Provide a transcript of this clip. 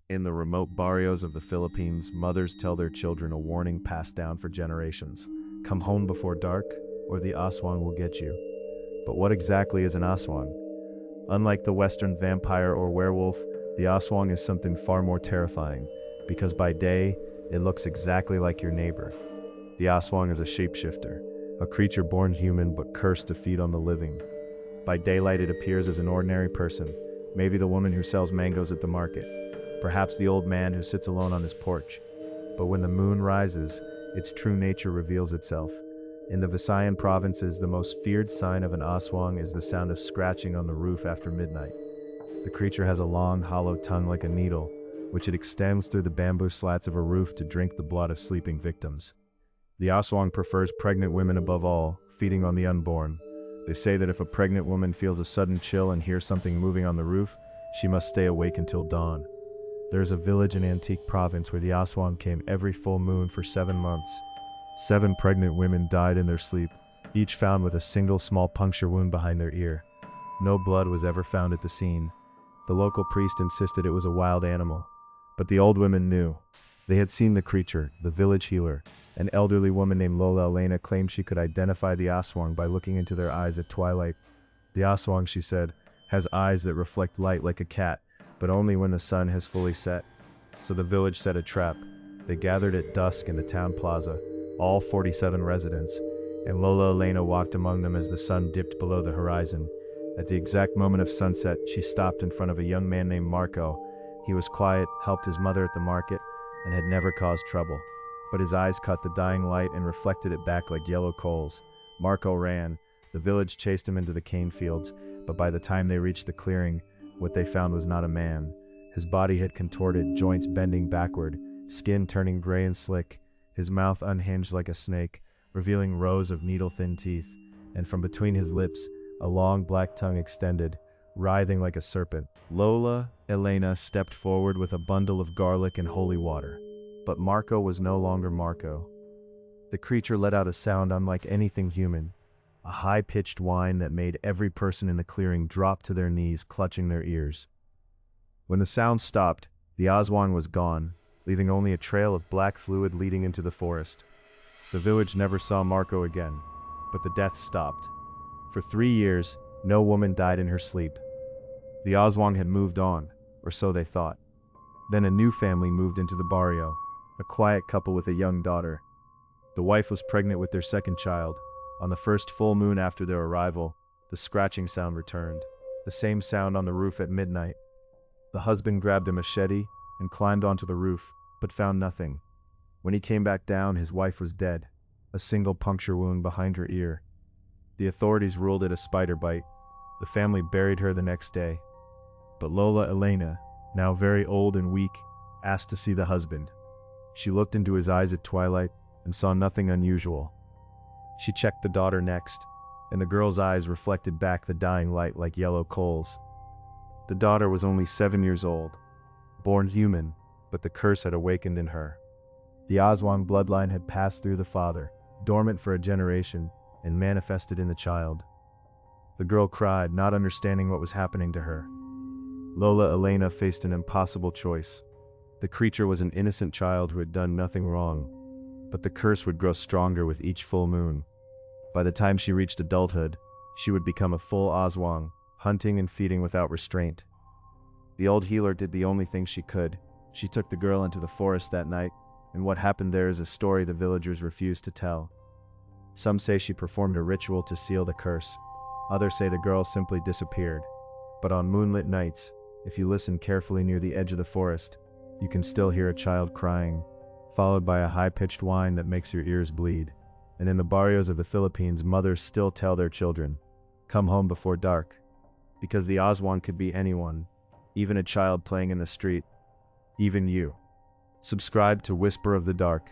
In the remote barrios of the Philippines, mothers tell their children a warning passed down for generations. Come home before dark, or the Aswang will get you. But what exactly is an Aswang? Unlike the Western vampire or werewolf, the Aswang is something far more terrifying, because by day, it looks exactly like your neighbor. The Aswang is a shapeshifter, a creature born human but cursed to feed on the living. By daylight, it appears as an ordinary person, maybe the woman who sells mangoes at the market, perhaps the old man who sits alone on his porch. But when the moon rises, its true nature reveals itself. In the Visayan provinces, the most feared sign of an Aswang is the sound of scratching on the roof after midnight. The creature has a long, hollow tongue like a needle, which it extends through the bamboo slats of a roof to drink the blood of sleeping victims. The Aswang prefers pregnant women above all, feeding on the unborn. They say that if a pregnant woman feels a sudden chill and hears something moving on the roof, she must stay awake until dawn. There is a village in Antique Province where the Aswang came every full moon for 7 months. 7 pregnant women died in their sleep, each found with a single small puncture wound behind their ear. No blood was ever found at the scene. The local priest insisted it was a wild animal, but the old women knew. They had seen the creature. The village healer, an elderly woman named Lola Elena, claimed she could identify the Aswang by looking into their eyes at twilight. The Aswang, she said, has eyes that reflect light like a cat, but only when the sun has fully set. So the village set a trap. They gathered at dusk in the town plaza, all 47 residents, and Lola Elena walked among them as the sun dipped below the horizon. At the exact moment of sunset, she stopped in front of a young man named Marco. He was quiet, helped his mother at the market, and had never caused trouble. But his eyes caught the dying light and reflected it back like yellow coals. Marco ran. The village chased him into the cane fields, but by the time they reached the clearing, what they found was not a man. His body had contorted, joints bending backward, skin turning gray and slick, his mouth unhinged like a snake, revealing rows of needle-thin teeth, and from between his lips, a long black tongue extended, writhing like a serpent. Lola Elena stepped forward with a bundle of garlic and holy water. But Marco was no longer Marco. The creature let out a sound unlike anything human, a high-pitched whine that made every person in the clearing drop to their knees, clutching their ears. When the sound stopped, the Aswang was gone, leaving only a trail of black fluid leading into the forest. The village never saw Marco again, but the death stopped. For 3 years, no woman died in her sleep. The Aswang had moved on, or so they thought. Then a new family moved into the barrio, a quiet couple with a young daughter. The wife was pregnant with their second child. On the first full moon after their arrival, the scratching sound returned, the same sound on the roof at midnight. The husband grabbed a machete and climbed onto the roof, but found nothing. When he came back down, his wife was dead, a single puncture wound behind her ear. The authorities ruled it a spider bite. The family buried her the next day. But Lola Elena, now very old and weak, asked to see the husband. She looked into his eyes at twilight and saw nothing unusual. She checked the daughter next, and the girl's eyes reflected back the dying light like yellow coals. The daughter was only 7 years old, born human, but the curse had awakened in her. The Aswang bloodline had passed through the father, dormant for a generation, and manifested in the child. The girl cried, not understanding what was happening to her. Lola Elena faced an impossible choice. The creature was an innocent child who had done nothing wrong, but the curse would grow stronger with each full moon. By the time she reached adulthood, she would become a full Aswang, hunting and feeding without restraint. The old healer did the only thing she could. She took the girl into the forest that night, and what happened there is a story the villagers refused to tell. Some say she performed a ritual to seal the curse. Others say the girl simply disappeared. But on moonlit nights, if you listen carefully near the edge of the forest, you can still hear a child crying, followed by a high-pitched whine that makes your ears bleed. And in the barrios of the Philippines, mothers still tell their children, "Come home before dark," because the Aswang could be anyone, even a child playing in the street, even you. Subscribe to Whisper of the Dark.